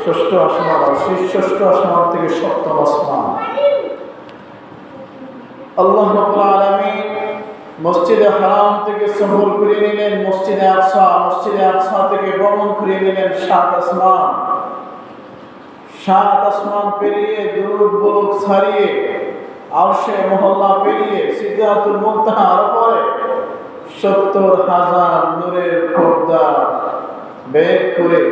ষষ্ঠ আসমান, সেই ষষ্ঠ আসমান থেকে সপ্তম আসমান। আল্লাহ রাব্বুল আলামিন মসজিদে হারাম থেকে সফর করে নিলেন মসজিদে আকসা, মসজিদে আকসা থেকে ভ্রমণ করে নিলেন সাত আসমান। সাত আসমান পেরিয়ে দুরূদ বুলুগ ছাড়িয়ে আরশে মহল্লা পেরিয়ে সিদরাতুল মুনতাহার উপরে ৭০,০০০ নূরের পর্দা বের করে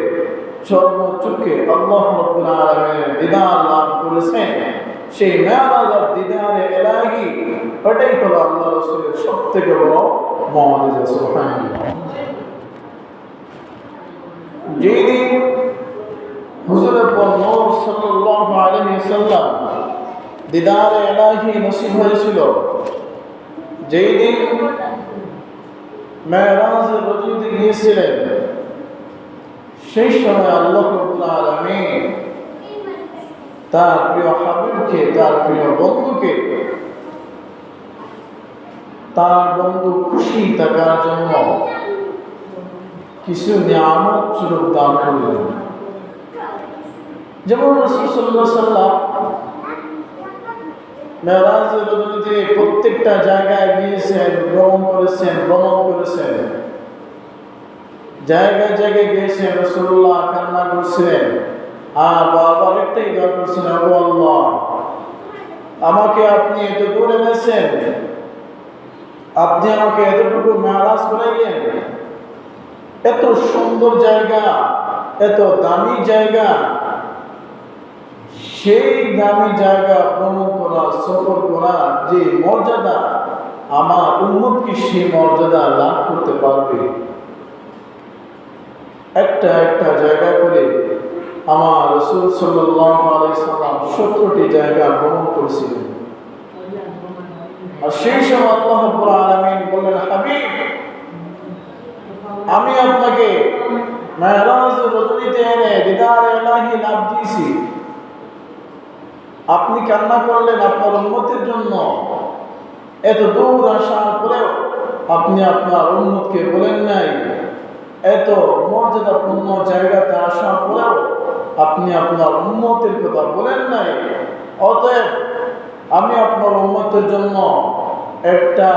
সর্বচক্ষে আল্লাহ রাব্বুল আলামিনের দিদার লাভ করেছেন। সেই মেরাজ আর দিদারে ইলাহি, ওটাই হলো আল্লাহ রাসূলের সবথেকে বড় মুআজিজা। সুবহানাল্লাহ। যেদিন হুজুরের পর নূর সাল্লাল্লাহু আলাইহি ওয়াসাল্লাম দিদারে ইলাহি নসিব হয়েছিল, যেই দিন মেরাজে রজনীতে গিয়েছিলেন, সেই সময় আল্লাহ রাব্বুল আলামিন তার প্রিয় হাবিবকে, তার প্রিয় বন্ধুকে, তার বন্ধু খুশি থাকার জন্য কিছু নিয়ামত স্বরূপ দান করলেন। যেমন রাসূল সাল্লাল্লাহু আলাইহি ওয়াসাল্লাম মেরাজে রজনীতে প্রত্যেকটা জায়গায় গিয়েছেন, ভ্রমণ করেছেন, জায়গায় জায়গায় গিয়েছেন। রাসূলুল্লাহ কান্না করছিলেন আর বারবার একটাই দোয়া করছিলেন, ও আল্লাহ, আমাকে আপনি এত দূর এনেছেন, আপনি আমাকে এতটুকু মেরাজ করাইলেন, এত সুন্দর জায়গা, এত দামি জায়গা, সেই দামি জায়গা ভ্রমণ করা, সফর করা যে মর্যাদা, আমার উম্মত কি সেই মর্যাদা লাভ করতে পারবে? একটা একটা জায়গা করে আমার রাসূল সাল্লাল্লাহু আলাইহি ওয়াসাল্লাম ৭০টি জায়গা ভ্রমণ করেছিলেন। আর সেই সময় আল্লাহ রাব্বুল আলামিন বললেন, হাবিব, আমি আপনাকে মেরাজ রজনীতে এনে দিদারে ইলাহি লাভ দিয়েছি, আপনি কান্না করলেন আপনার উম্মতের জন্য, এত দূর আসার পরেও আপনি আপনার উম্মতকে বলেন নাই, এত মর্যাদাপূর্ণ জায়গাতে আসার পরেও আপনি আপনার উম্মতের কথা বলেন নাই। অতএব আমি আপনার উম্মতের জন্য একটা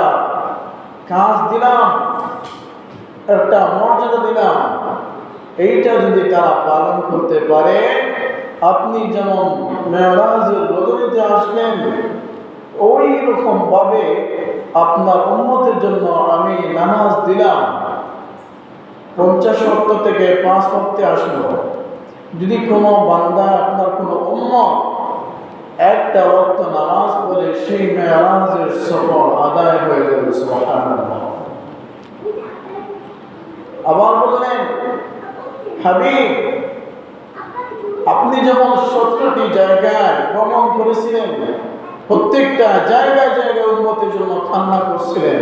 কাজ দিলাম, একটা মর্যাদা দিলাম, এইটা যদি তারা পালন করতে পারে, আপনি যেমন মেরাজের রজনীতে আসলেন, ওই রকম ভাবে আপনার উম্মতের জন্য আমি নামাজ দিলাম, 50 ওয়াক্ত থেকে 5 ওয়াক্তে আসলো। যদি কোনো বান্দা, আপনার কোনো উম্মত একটা ওয়াক্ত নামাজ পড়ে, সেই মেরাজের সফর আদায় হয়ে যাবে। সুবহানাল্লাহ। আবার বললেন, হাবিব, আপনি যেমন ৭০টি জায়গায় ভ্রমণ করেছিলেন, প্রত্যেকটা জায়গায় জায়গায় উম্মতের জন্য কান্না করছিলেন,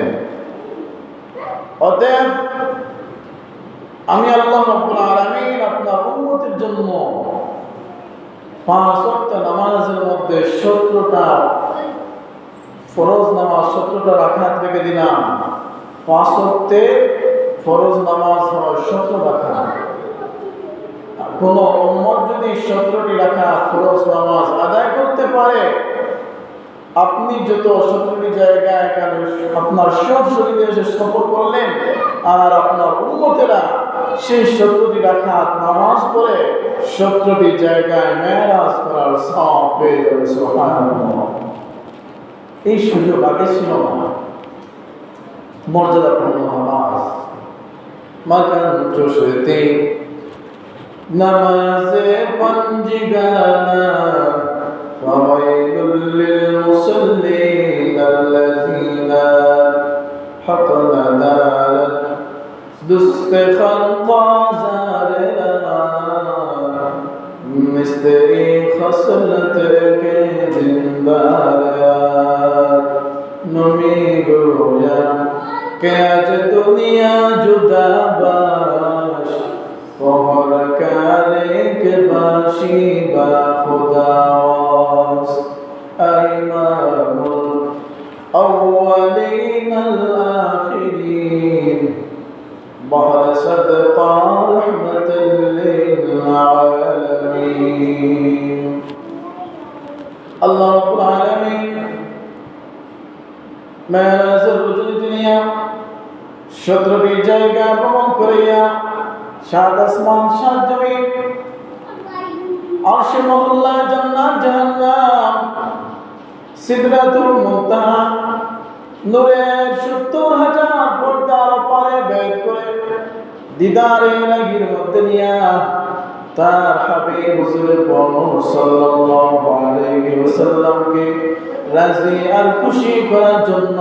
অতএব আমি আল্লাহ রাব্বুল আলামিন আপনার উম্মতের জন্য 5 ওয়াক্ত নামাজের মধ্যে 17টা ফরজ নামাজ, 17টা রাকাত রেখে দিলাম। 5 ওয়াক্তে ফরজ নামাজ হয় 17 রাকাত। কোন উম্মত যদি 17টি রাকাত ফরজ নামাজ আদায় করতে পারে, আপনি যত 17টি জায়গায় আপনার সব শরীরে এসে সফর করলেন, আর আপনার উম্মতেরা সেই 17টি রাকাত নামাজ পড়ে 17টি জায়গায় মেরাজ করার সওয়াব পেয়ে যাবে। সুবহানাল্লাহ। এই সুযোগ আগে ছিল না। মর্যাদাপূর্ণ নামাজ, মাকান চষতে নামাজে পঞ্জিগানা, ফাওয়াইলুল লিল মুসাল্লিন আল্লাযীনা হাকানা দারাত দুস্তে খালকা জারেলা মিস্ত্রি খসলত কে জিন্দারাত নমি গোয়া কে আজ দুনিয়া জুদা বাশ পহর কারে কে বাশি বা খুদাওয়াস আইমামুল আউয়ালিন আল আখিরিন بحر صدقا رحمة للعالمين العالمين আল্লাহ রাব্বুল আলামিন মেরাজের দুনিয়া 17টি জায়গা ভ্রমণ করিয়া 7 আসমান 7 জমিন আরশে মহল্লা জান্নাত জাহান্নাম সিদরাতুল মুনতাহা নূরের 70,000 পর্দার পারে বের করে দিদারে ইলাহির মধ্যে নিয়া তার হাবিব হুজুর সাল্লাল্লাহু আলাইহি ওয়াসাল্লামকে রাজি আর খুশি করার জন্য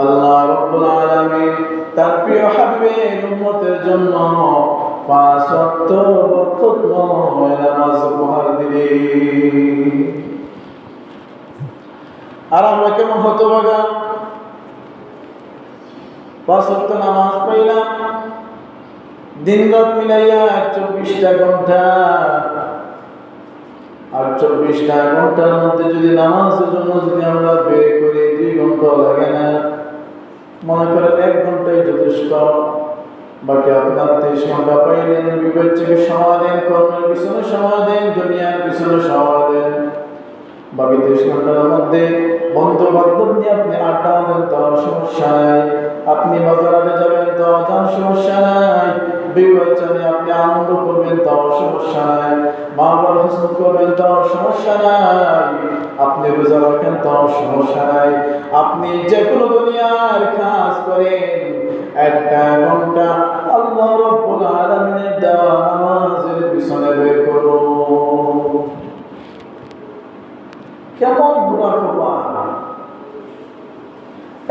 আল্লাহ রাব্বুল আলামিন তার প্রিয় হাবিবের উম্মতের জন্য 5 ওয়াক্ত বরকতময় নামাজ উপহার দিলেন। আর আমরা কেমন হতভাগা 5 ওয়াক্ত নামাজ পড়লাম দিন রাত মিলাইয়া 24টা ঘন্টা, আর 24টা ঘন্টার মধ্যে যদি নামাজের জন্য যদি আমরা বের করি 2 ঘন্টা লাগে না, মনে করেন 1 ঘন্টাই যথেষ্ট। বাকি আপনার 23 ঘন্টা পাইলেন, বিবেচকে সময় দেন, কর্মের পিছনে সময় দেন, দুনিয়ার পিছনে সময় দেন। বাকি 23 ঘন্টার মধ্যে বন্ধু বান্ধব নিয়ে আপনি আড্ডা দেন, তো সমস্যা নাই। আপনি বাজারে যাবেন তো যান, সমস্যা নাই। বিবেচনে আপনি আনন্দ করবেন তো সমস্যা নাই। মা বাবার হসন করবেন তো সমস্যা নাই। আপনি রোজা রাখেন তো সমস্যা নাই। আপনি যে কোনো দুনিয়ার কাজ করেন 1 ঘন্টা আল্লাহ রাব্বুল আলামিনের দেওয়া নামাজের পিছনে বের করুন। কেমন বুড়া কপাল!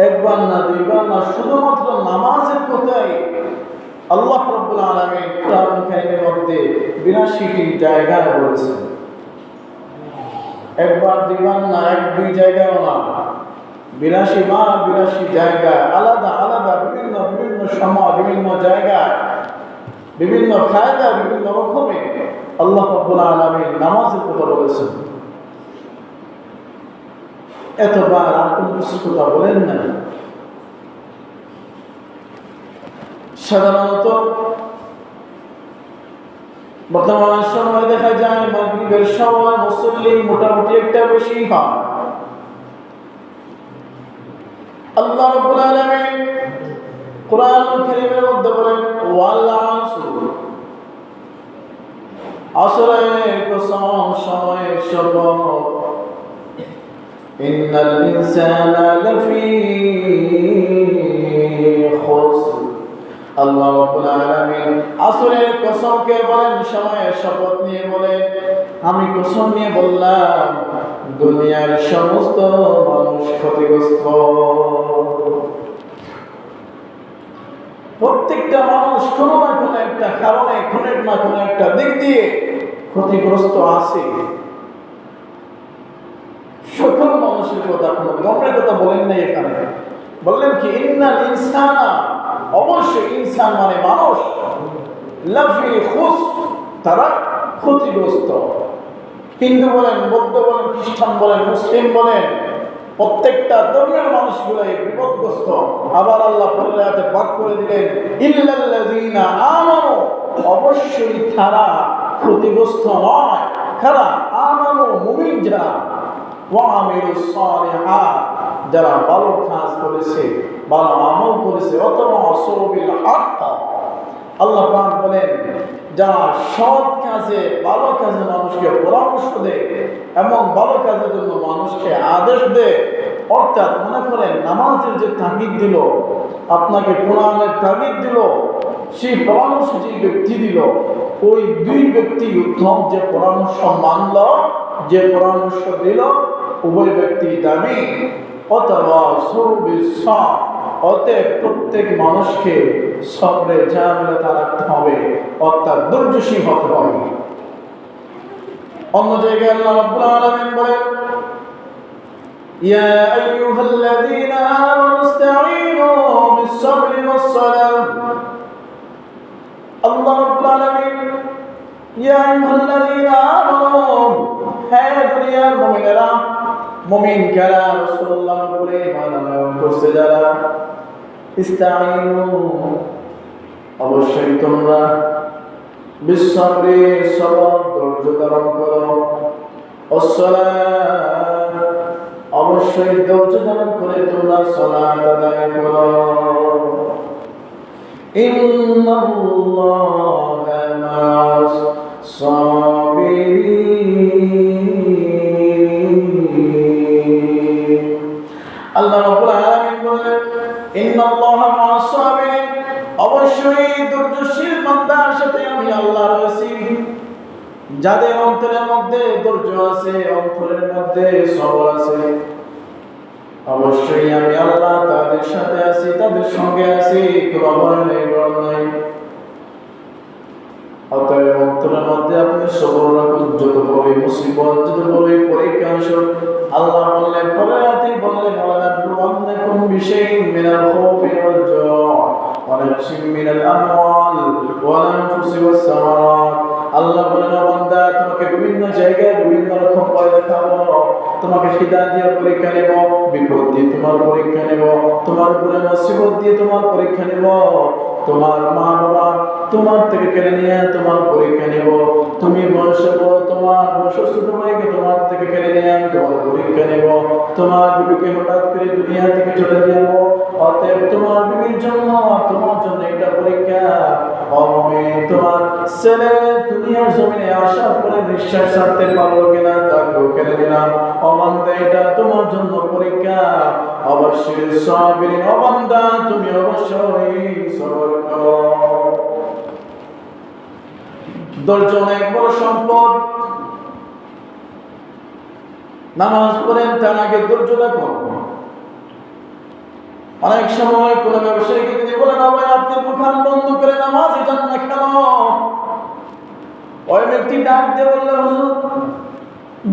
1 বার না 2 বার না, শুধুমাত্র নামাজের কথাই আল্লাহ রাব্বুল আলামিন কোরআন কারীমের মধ্যে 82টি জায়গায় বলেছেন। 1 বার 2 বার না, 1-2 জায়গায় না, 82 বার 82 জায়গায় আলাদা আলাদা বিভিন্ন বিভিন্ন সময় বিভিন্ন জায়গায় বিভিন্ন কায়দা বিভিন্ন রকমে আল্লাহ রাব্বুল আলামিন নামাজের কথা বলেছেন। এতবার আর কোনো কিছু কথা বলেন না। সাধারণত বর্তমান সময় দেখা যায় মাগরিবের সময় মুসল্লি মোটামুটি একটা বেশি হয়। আল্লাহ রাব্বুল আলামিন কোরআন কারীমের মধ্যে বলেন ওয়াল আসর, আসরের কসম, সময়ের শপথ, ইন্নাল ইনসানা লাফি খুসর। আল্লাহ রাব্বুল আলামিন আসরের কসমকে বলেন, সময়ের শপথ নিয়ে বলেন, আমি কসম নিয়ে বললাম দুনিয়ার সমস্ত মানুষ ক্ষতিগ্রস্ত। প্রত্যেকটা মানুষ কোনো না কোনো একটা কারণে, কোনো না কোনো একটা দিক দিয়ে ক্ষতিগ্রস্ত আছে। সকল মানুষের কথা, কোনো ধর্মের কথা বলেন নাই এখানে। বললেন কি ইন্নাল ইনসানা, অবশ্যই ইনসান মানে মানুষ, লাফি খুসর, তারা ক্ষতিগ্রস্ত। হিন্দু বলেন, বৌদ্ধ বলেন, খ্রিস্টান বলেন, মুসলিম বলেন, প্রত্যেকটা ধর্মের মানুষগুলাই বিপদগ্রস্ত। আবার আল্লাহ পরের আয়াতে ভাগ করে দিলেন ইল্লাল্লাযীনা আমানু, অবশ্যই তারা ক্ষতিগ্রস্ত নয়। কারা? আমানু, মুমিন যারা, ওয়া আমিলুস সালিহাত, যারা ভালো কাজ করেছে, ভালো আমল করেছে, অথবা আসবিল হক। আল্লাহ পাক বলেন যারা সৎ কাজে, ভালো কাজে মানুষকে পরামর্শ দেয় এবং ভালো কাজের জন্য মানুষকে আদেশ দেয়। অর্থাৎ মনে করেন নামাজের যে তাগিদ দিল, আপনাকে কোরআনের তাগিদ দিল, সেই পরামর্শ যে ব্যক্তি দিল, ওই 2 ব্যক্তি উত্তম, যে পরামর্শ মানল, যে পরামর্শ দিল, উভয় ব্যক্তি দামি। অথবা অতএব প্রত্যেক মানুষকে সবরে ঝামেলাতে রাখতে হবে, অর্থাৎ ধৈর্যশীল হতে হবে। অন্য জায়গায় আল্লাহ রাব্বুল আলামিন বলেন ইয়া আইয়ুহাল্লাযীনা আমানু ইসতাঈনু বিস-সাবরি ওয়াস-সালাহ। আল্লাহ রাব্বুল আলামিন ইয়া আইয়ুহাল্লাযীনা আমানু, হে দুনিয়ার মুমিনেরা, মুমিন কারা? রাসূলুল্লাহর উপরে ঈমান আনয়ন করছে যারা। ইসতাঈনু, অবশ্যই তোমরা বিসসাবরি সবর ধৈর্য ধারণ করো, ওয়াসসালাত অবশ্যই ধৈর্য ধারণ করে তোমরা সালাত আদায় করো। ইন্নাল্লাহা মা'আস সাবিরিন। আল্লাহ রাব্বুল আলামিন বলেন, ইন্নাল্লাহা মা'আস সাবিরিন, অবশ্যই ধৈর্যশীল বান্দার সাথে আমি আল্লাহ রয়েছি। যাদের অন্তরের মধ্যে ধৈর্য আছে, অন্তরের মধ্যে সবর আছে, অবশ্যই আমি আল্লাহ তাদের সাথে আছি, তাদের সঙ্গে আছি, কোনো ভয় নেই, ডর নাই। অতএব অন্তরের মধ্যে আপনি সবর রাখুন। যত বড়ই মুসিবত, যত বড়ই পরীক্ষা আসুক, আল্লাহ বললেন, পরে বললেন, ওয়ালানাবলুওয়ান্নাকুম বিশাইইন মিনাল খাউফি ওয়াল জু'i ওয়া নাকসিম মিনাল আমওয়াল ওয়াল আনফুসি ওয়াস সামারাত। আল্লাহ বলেন, বান্দা তোমাকে বিভিন্ন জায়গায় বিভিন্ন রকম ভয় দেখাবো, তোমাকে খিদা দিয়ে পরীক্ষা নেব, বিপদ দিয়ে তোমার পরীক্ষা নেব, তোমার উপরে মুসিবত দিয়ে তোমার পরীক্ষা নেব, তোমার মা বাবা তোমার থেকে কেড়ে নিয়ে তোমার পরীক্ষা নেব, তুমি বয়সে বড়, তোমার বয়স ছোট ভাইকে তোমার থেকে কেড়ে নিয়ে তোমার পরীক্ষা নেব, তোমার বিবিকে হঠাৎ করে দুনিয়া থেকে চলে যাব, অতএব তোমার বিবির জন্য তোমার জন্য এটা পরীক্ষা। তোমার ছেলে দুনিয়ার জমিনে আসার পরে নিঃশ্বাস ছাড়তে পারলো কিনা তাকেও কেড়ে দিলাম। অবান্দা এটা তোমার জন্য পরীক্ষা। অবশ্যই সাবিরিন, অবান্দা তুমি অবশ্যই সবর করো। ধৈর্য অনেক বড় সম্পদ। নামাজ পড়েন, তার আগে ধৈর্য রাখুন। অনেক সময় কোন ব্যবসায়ীকে যদি বলেন, ভাই আপনি দোকান বন্ধ করে নামাজে যান না কেন, ওই ব্যক্তি ডাক দিয়ে বললে, হুজুর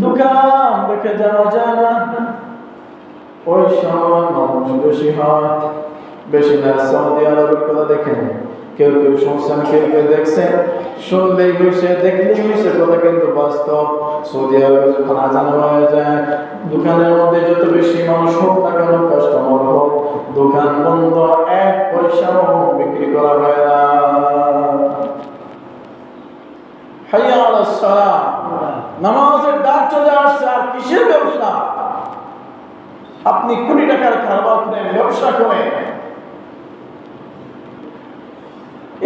দোকান রেখে যাওয়া যায় না। ওই সময় মানুষ বেশি হয়, বেশি না। সৌদি আরবের কথা দেখেন, কেউ কেউ শুনছেন, কেউ কেউ দেখছেন, শুনলেই হয়েছে, দেখলেই হয়েছে, কথা কিন্তু বাস্তব। সৌদি আরবে যখন আজান হয়ে যায়, দোকানের মধ্যে যত বেশি মানুষ হোক না কেন, কাস্টমার হোক, দোকান বন্ধ, এক পয়সাও বিক্রি করা হয় না। হাইয়া আলাস সালাহ, নামাজের ডাক চলে আসছে, আর কিসের ব্যবসা? আপনি কোটি টাকার কারবার করেন, ব্যবসা করেন,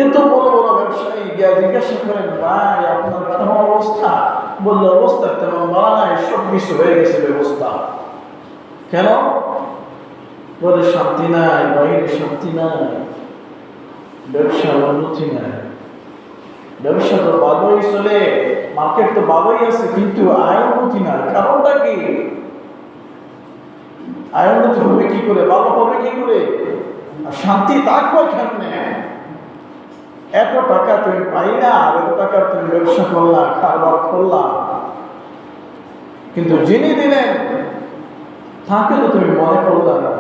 এত বড় বড় ব্যবসায়ী গিয়া জিজ্ঞাসা করেন, ভাই আপনার কেমন অবস্থা? বললো, অবস্থা তেমন বলা নাই, সব কিছু হয়ে গেছে ব্যবস্থা। কেন? বলে শান্তি নাই, বাইরে শান্তি নাই, ব্যবসার উন্নতি নাই। ব্যবসা তো ভালোই চলে, মার্কেট তো ভালোই আছে, কিন্তু আয় উন্নতি নাই। কারণটা কি? আয় উন্নতি হবে কি করে, ভালো হবে কি করে, আর শান্তি থাকবে কেমনে? এত টাকা তুমি পাই না, আর এত টাকা তুমি ব্যবসা করলা, কারবার করলা, কিন্তু যিনি দিলেন তাকে তো তুমি মনে করলা না।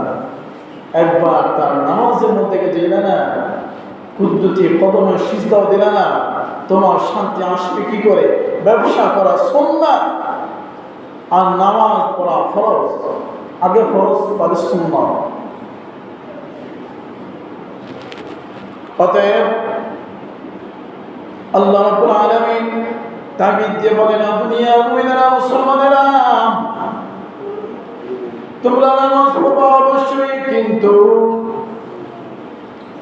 একবার তার নামাজের মধ্যে দিলে না, কুদ্দুতি কদমে সিজদাও দিলে না, তোমার শান্তি আসবে কি করে? ব্যবসা করা সুন্নাত আর নামাজ পড়া ফরজ। আগে ফরজ, পরে সুন্নাত। অতএব আল্লাহ রাব্বুল আলামিন তাগিদ দিয়ে বলেন, দুনিয়ার মুমিনেরা, মুসলমানেরা, তোমরা নামাজ পড়বা অবশ্যই, কিন্তু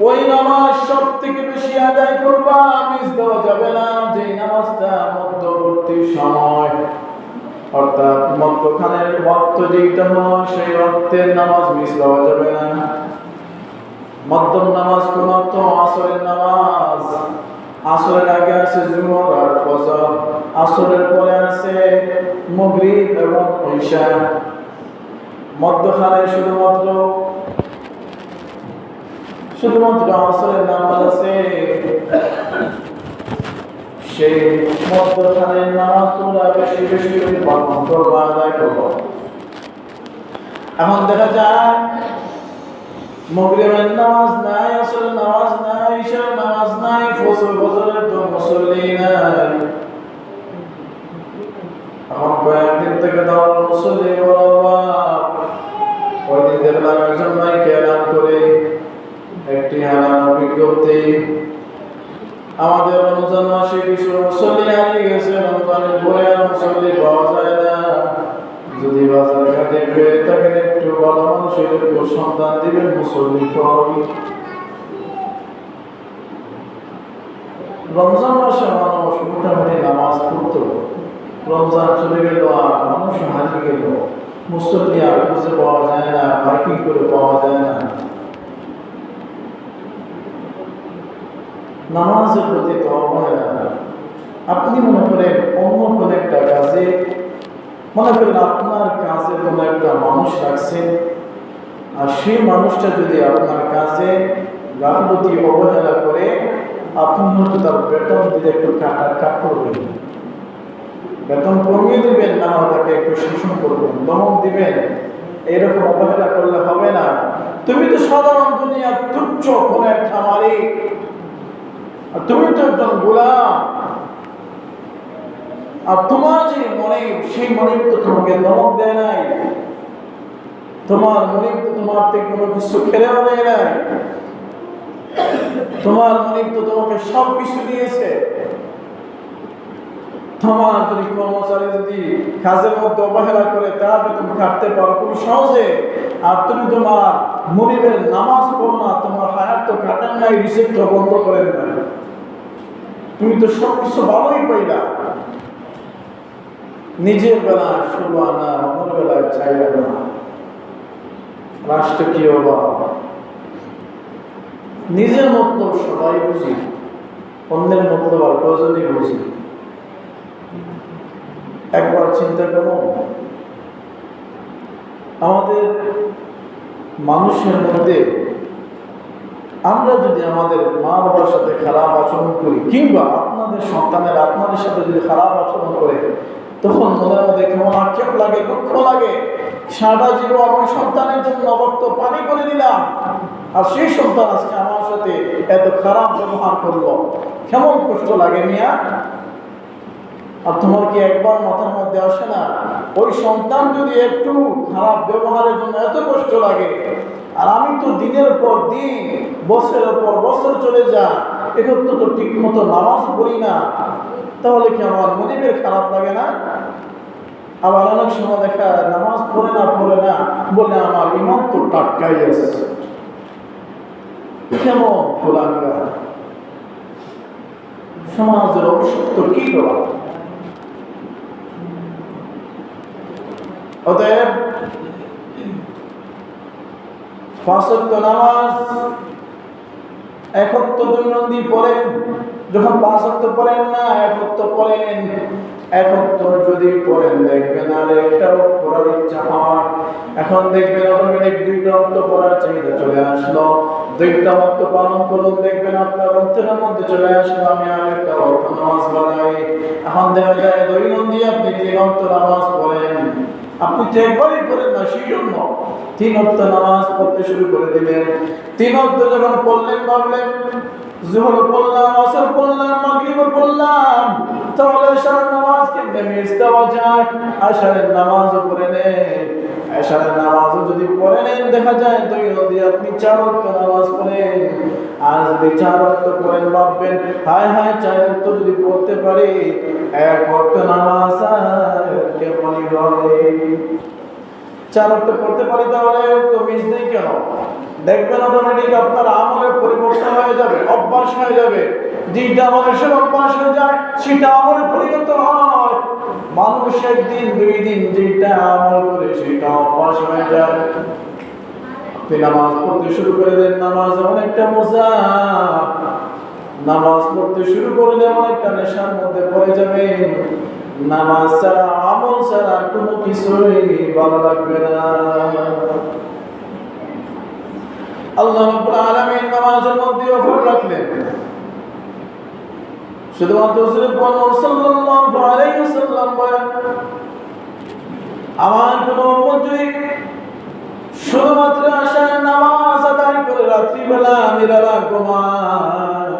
ওই নামাজ সব থেকে বেশি আদায় করবা, মিস দেওয়া যাবে না। যে নামাজটা মধ্যবর্তী সময়, অর্থাৎ মধ্যখানের ওয়াক্ত যেটা হয়, সেই ওয়াক্তের নামাজ মিস দেওয়া যাবে না। মধ্যম নামাজ কোন ওয়াক্ত? আসরের নামাজ। আসরের আগে আছে জুহর আর ফজর, আসরের পরে আছে মাগরিব এবং ইশা। মধ্যখানে শুধুমাত্র আসরের নামাজ আছে। সেই মধ্যখানের নামাজ তোমরা বেশি বেশি পালন করবা, আদায় করবো। এখন দেখা যায় মাগরিবের নামাজ নাই, আসরের নামাজ নাই, ইশার নামাজ নাই, ফজরের তো মুসল্লি নাই। এখন কয়েকদিন থেকে তো মুসল্লি কয়েকদিন দেখলাম একজন মাইকে এলান করে একটি হারানো বিজ্ঞপ্তি, আমাদের রমজান মাসে কিছু মুসল্লি হারিয়ে গেছে, রমজানের পরে আর মুসল্লি পাওয়া যায় না। যদি বাজার ঘাটে পেয়ে থাকেন একটু ভালো মানুষের একটু সন্ধান দিবেন, মুসল্লি পাওয়া। রমজান মাসে মানুষ মোটামুটি নামাজ পড়তো, রমজান চলে গেল আর মানুষ হারিয়ে গেল, মুসল্লি আর খুঁজে পাওয়া যায় না, মাইকিং করে পাওয়া যায় না। নামাজের প্রতি তো অবহেলা। আপনি মনে করেন অন্য কোনো একটা কাজে, মনে করেন আপনার কাজে কোনো একটা মানুষ রাখছেন, আর সেই মানুষটা যদি আপনার কাজে গাফিলতি অবহেলা করে, আপনি হয়তো তার বেতন দিতে একটু কাট করবেন, বেতন কমিয়ে দিবেন, না তাকে একটু শাসন করবেন, দমন দিবেন। এরকম অবহেলা করলে হবে না। তুমি তো সাধারণ দুনিয়ার তুচ্ছ কোনো একটা মালিক, আর তুমি তো একজন গোলাম। আর তোমার যে মনিব, সেই মনিব তো তোমাকে দমক দেয় নাই, তোমার মনিব তো তোমার থেকে কোনো কিছু খেলেও দেয় নাই, তোমার মনিব তো তোমাকে সব কিছু দিয়েছে। তোমার যদি কর্মচারী যদি কাজের মধ্যে অবহেলা করে, তাহলে তুমি কাটতে পারো খুব সহজে। আর তুমি তোমার মনিবের নামাজ পড়ো না, তোমার হায়াত তো কাটেন নাই, রিসিপ্ট বন্ধ করেন নাই, তুমি তো সবকিছু ভালোই পাইলা। নিজের বেলায় শুবা না, অন্য বেলায় চাইলা না, রাষ্ট্র কি অভাব। নিজের মতলব সবাই বুঝি, অন্যের মতলব আর প্রয়োজনই বুঝি। একবার চিন্তা করো, আমাদের মানুষের মধ্যে আমরা যদি আমাদের মা বাবার সাথে খারাপ আচরণ করি, কিংবা আপনাদের সন্তানের আপনাদের সাথে যদি খারাপ আচরণ করে, তখন মনের মধ্যে কেমন আক্ষেপ লাগে, দুঃখ লাগে। সারা জীবন ওই সন্তানের জন্য অবক্ত পানি করে দিলাম, আর সেই সন্তান আজকে আমার সাথে এত খারাপ ব্যবহার করলো, কেমন কষ্ট লাগে মিয়া। আর তোমার কি একবার মাথার মধ্যে আসে না, ওই সন্তান যদি একটু খারাপ ব্যবহারের জন্য এত কষ্ট লাগে, আর আমি তো দিনের পর দিন, বছরের পর বছর চলে যায়, একটু তো ঠিক মতো নামাজ পড়ি না, তাহলে কি আমার মনিবের খারাপ লাগে না? আবার অনেক সময় দেখা নামাজ পড়ে না বলে আমার ইমান তো টাটকাই আছে, কেমন খোলাঙ্গা। সমাজের অভিশপ্ত কি করা? অতএব 5 ওয়াক্ত নামাজ এক ওয়াক্ত দৈনন্দিন পড়েন। যখন 5 ওয়াক্ত পড়েন না, এক ওয়াক্ত পড়েন। এক ওয়াক্ত যদি পড়েন, দেখবেন আর একটাও পড়ার ইচ্ছা হয়। এখন দেখবেন অটোমেটিক 2টা ওয়াক্ত পড়ার চাহিদা চলে আসলো। 2টা ওয়াক্ত পালন করুন, দেখবেন আপনার অন্তরের মধ্যে চলে আসলো আমি আর একটা ওয়াক্ত নামাজ পড়াই। এখন দেখা যায় দৈনন্দিন আপনি 3 ওয়াক্ত নামাজ পড়েন, আপনি তো একবারই পড়েন না, সেই জন্য 3 ওয়াক্ত নামাজ পড়তে শুরু করে দিলেন। 3 ওয়াক্ত যখন পড়লেন, ভাবলেন যোহর পড়লাম, আসর পড়লাম, মাগরিব পড়লাম, তাহলে এশার নামাজ কেমনে মিস দেওয়া যায়? এশারের নামাজও পড়ে নেন। এশারের নামাজও যদি পড়ে নেন, দেখা যায় দৈনন্দিন আপনি 4 ওয়াক্ত নামাজ পড়েন। আর যদি 4 ওয়াক্ত পড়েন, ভাববেন হায় হায় 4 ওয়াক্ত যদি পড়তে পারি, 1 ওয়াক্ত নামাজ আর কেমনই হয়। 4 ওয়াক্ত পড়তে পারি, তাহলে তো মিস নেই কেন? দেখবেন অটোমেটিক আপনার আমলের পরিবর্তন হয়ে যাবে, অভ্যাস হয়ে যাবে। যেটা আমলের সব অভ্যাস হয়ে যায়, সেটা আমলের পরিবর্তন হয়। মানুষ 1 দিন 2 দিন যেটা আমল করে, সেটা অভ্যাস হয়ে যায়। আপনি নামাজ পড়তে শুরু করে দেন, নামাজ অনেকটা মজা। নামাজ পড়তে শুরু করলে অনেকটা নেশার মধ্যে পড়ে যাবেন। নামাজ ছাড়া, আমল ছাড়া কোনো কিছুই ভালো লাগবে না। আল্লাহ রাব্বুল আলামিন নামাজের মধ্যে অফার রাখলেন। শুধুমাত্র হযরত মুহাম্মদ সাল্লাল্লাহু আলাইহি ওয়াসাল্লাম বলেন, আমার কোন উম্মত যদি শুধুমাত্র আশার নামাজ আদায় করে রাত্রিবেলা নিরালা ঘুমায়,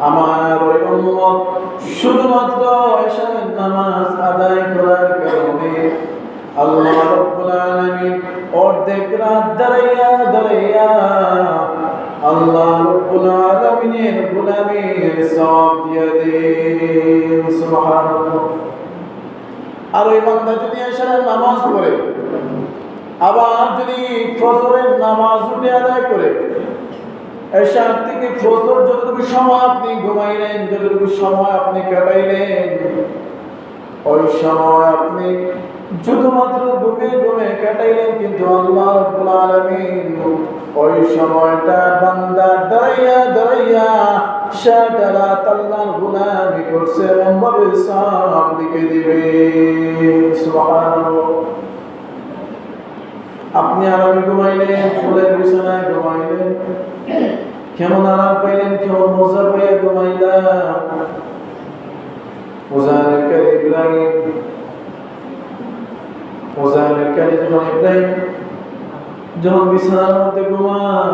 আমার ওই উম্মত শুধুমাত্র আশার নামাজ আদায় করার কারণে আল্লাহ রাব্বুল আলামিন অর্ধেক রাত দাঁড়াইয়া আল্লাহ রাব্বুল আলামিনের গুনাহ আলামিন সওয়াব দিয়ে দেন সুবহানাল্লাহ। আর ওই বান্দা যদি এশারের নামাজ পড়ে আবার যদি ফজরের নামাজ উঠে আদায় করে, এশার থেকে ফজর যতটুকু সময় আপনি ঘুমাইলেন, যতটুকু সময় আপনি কাটাইলেন, ওই সময় আপনি শুধুমাত্র ঘুমে কাটাইলেন, কিন্তু আল্লাহ রাব্বুল আলামিন ওই সময়টা বান্দা দাঁড়াইয়া সারা রাত আল্লাহর গোলামি করছে এমন ভাবে সওয়াব লিখে দিবে সুবহানাল্লাহ। আপনি আরামে ঘুমাইলেন, ফুলের বিছানায় ঘুমাইলেন, কেমন আরাম পাইলেন, কেমন মজা পাইয়া ঘুমাইলেন। ইব্রাহিম যখন বিছানার মধ্যে ঘুমান,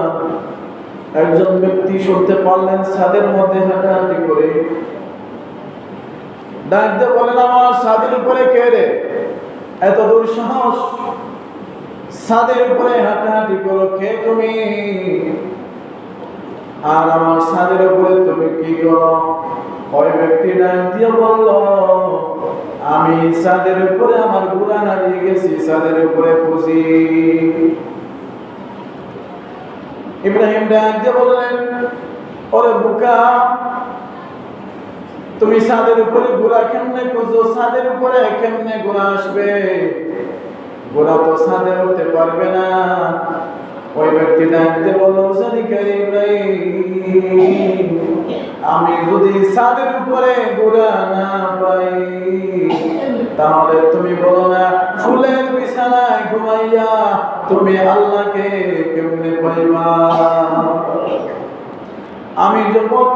একজন ব্যক্তি শুনতে পারলেন ছাদের মধ্যে হাঁটাহাঁটি করে, ডাকতে বলেন, আমার ছাদের উপরে কে রে, এত দূর সাহস, ছাদের উপরে হাঁটাহাঁটি করো, কে তুমি? আর আমার ছাদের উপরে তুমি কি করো? ওই ব্যক্তি ডাক দিয়ে বলল, আমি ছাদের উপরে আমার ঘোড়া হারিয়ে গেছি, ছাদের উপরে খুঁজি। ইব্রাহিম ডাক দিয়ে বললেন, ওরে বোকা, তুমি ছাদের উপরে ঘোড়া কেমনে খুঁজো? ছাদের উপরে কেমনে ঘোড়া আসবে? ঘোড়া তো ছাদে উঠতে পারবে না। ওই ব্যক্তি ডাকতে বলল, আমি যদি ছাদের উপরে ঘোড়া না পাই, তাহলে তুমি বলো না ফুলের বিছানায় ঘুমাইয়া তুমি আল্লাহকে কেমনে পাইবা? আমি যখন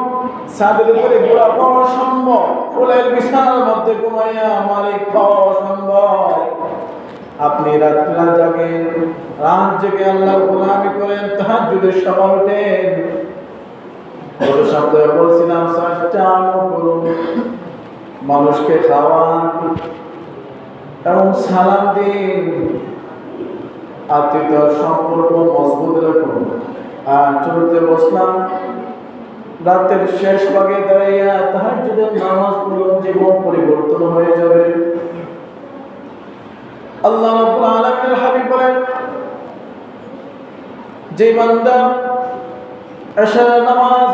ছাদের উপরে ঘোড়া পাওয়া সম্ভব, ফুলের বিছানার মধ্যে ঘুমাইয়া মালিক পাওয়া সম্ভব, আপনি রাত্রা জাগেন, রাত জেগে আল্লাহর গোলামি করেন, তাহাজ্জুদের সময় ওঠেন। গত সপ্তাহে বলছিলাম ৬টা আমল করুন, মানুষকে খাওয়ান এবং সালাম দিন, আত্মীয়তার সম্পর্ক মজবুত রাখুন। আর চলতে বসলাম, রাতের শেষ ভাগে দাঁড়াইয়া তাহাজ্জুদের নামাজ পড়ুন, জীবন পরিবর্তন হয়ে যাবে। আল্লাহ রাব্বুল আলামিনের হাবিব বলেন, যে বান্দা এশার নামাজ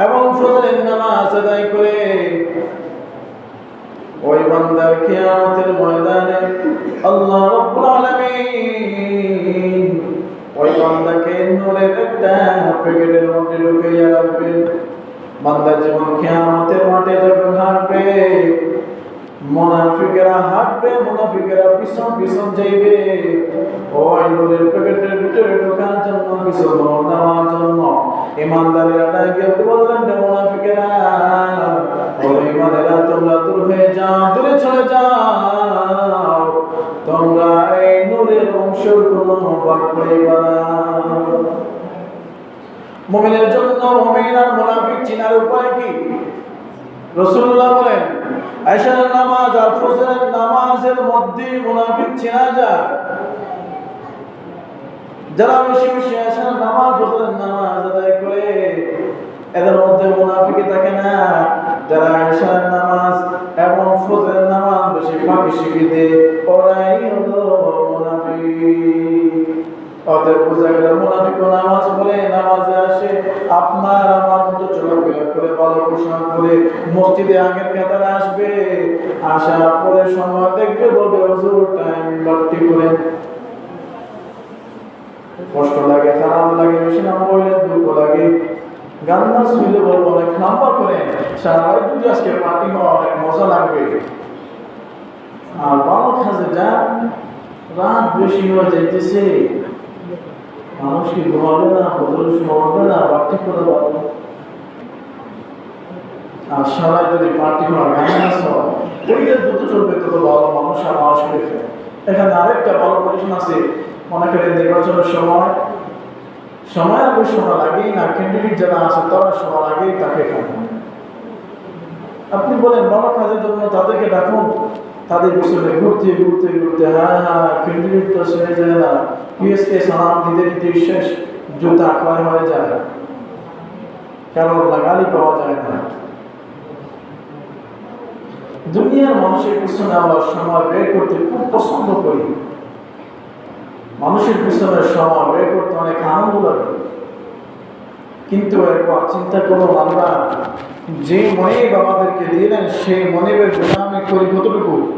এবং ফজরের নামাজ আদায় করে, ওই বান্দার কিয়ামতের ময়দানে আল্লাহ রাব্বুল আলামিন ওই বান্দাকে নূরের একটা প্যাকেটের মধ্যে ঢুকিয়ে রাখবেন। বান্দা যেমন কিয়ামতের মাঠে যখন হাঁটবে, মুনাফিকেরা হাঁটবে, মুনাফিকেরা পিছন পিছন যাইবে, ওই নূরের প্যাকেটের ভিতরে ঢোকার জন্য, কিছু নূর নেওয়ার জন্য ইমানদারেরা ডাকে বললেন, মুনাফিকেরা, ও ইমানেরা, তোমরা দূর হয়ে যাও, দূরে চলে যাও, তোমরা এই নূরের অংশের কোনো ভাগ পাইবা না। মুমিনের জন্য মুমিন আর মুনাফিক চিনার উপায় কি? রাসূলুল্লাহ বলেন, এশার নামাজ আর ফজরের নামাজের মধ্যে মুনাফিক চেনা যায়। যারা বেশি বেশি এশার নামাজ ফজরের নামাজ আদায় করে, এদের মধ্যে মুনাফিকই থাকে না। যারা এশার নামাজ এবং ফজরের নামাজ বেশি ফাঁকি শিখে দেয়, ওরাই হলো মুনাফিক। অতএব বোঝা গেল, মুনাফিক নামাজ পড়ে, নামাজে আসে, আপনার আমার মতো চলাফেরা করে, ভালো পোশাক পরে মসজিদে আগের কাতারে আসবে, আসার পরে সময় দেখবে, বলবে হুজুর টাইম বাড়তি করে। কষ্ট লাগে, খারাপ লাগে, বেশি না বললে দুঃখ লাগে, গান নাচ শুনলে বলবো অনেক নাম্বার করে, সারা যদি আজকে পার্টি হওয়া অনেক মজা লাগবে। আর ভালো কাজে যা রাত বেশি হয়ে যাইতেছে, মানুষ কি ঘুমাবে না, ফজরের সময় উঠবে না, বাড়তি করে পারবে। আর সবাই যদি পার্টি হয়, গান নাচ হয়, ওইটা দ্রুত চলবে, তত ভালো মানুষ আর মানুষ পেয়েছে। এখানে আরেকটা ভালো পজিশন আছে, মনে করেন নির্বাচনের সময় আর বেশি সময় লাগেই না, ক্যান্ডিডেট যারা আছে তারা সময় আগেই তাকে ডাকুন। আপনি বলেন ভালো কাজের জন্য তাদেরকে ডাকুন, তাদের পিছনে ঘুরতে ঘুরতে ঘুরতে, হ্যাঁ ক্যান্ডিডেট তো সেরে যায় না, পিএসকে সালাম দিতে দিতে শেষ, জুতা আঁকড়ায় হয়ে যায়। কারোর লাগালি পাওয়া যায় না। দুনিয়ার মানুষের পিছনে আমরা সময় ব্যয় করতে খুব পছন্দ করি, মানুষের পিছনে সময় ব্যয় করতে অনেক আনন্দ লাগে। কিন্তু একবার চিন্তা করুন, আমরা যে মনিব আমাদেরকে দিলেন সেই মনিবের গোলামি করি কতটুকু?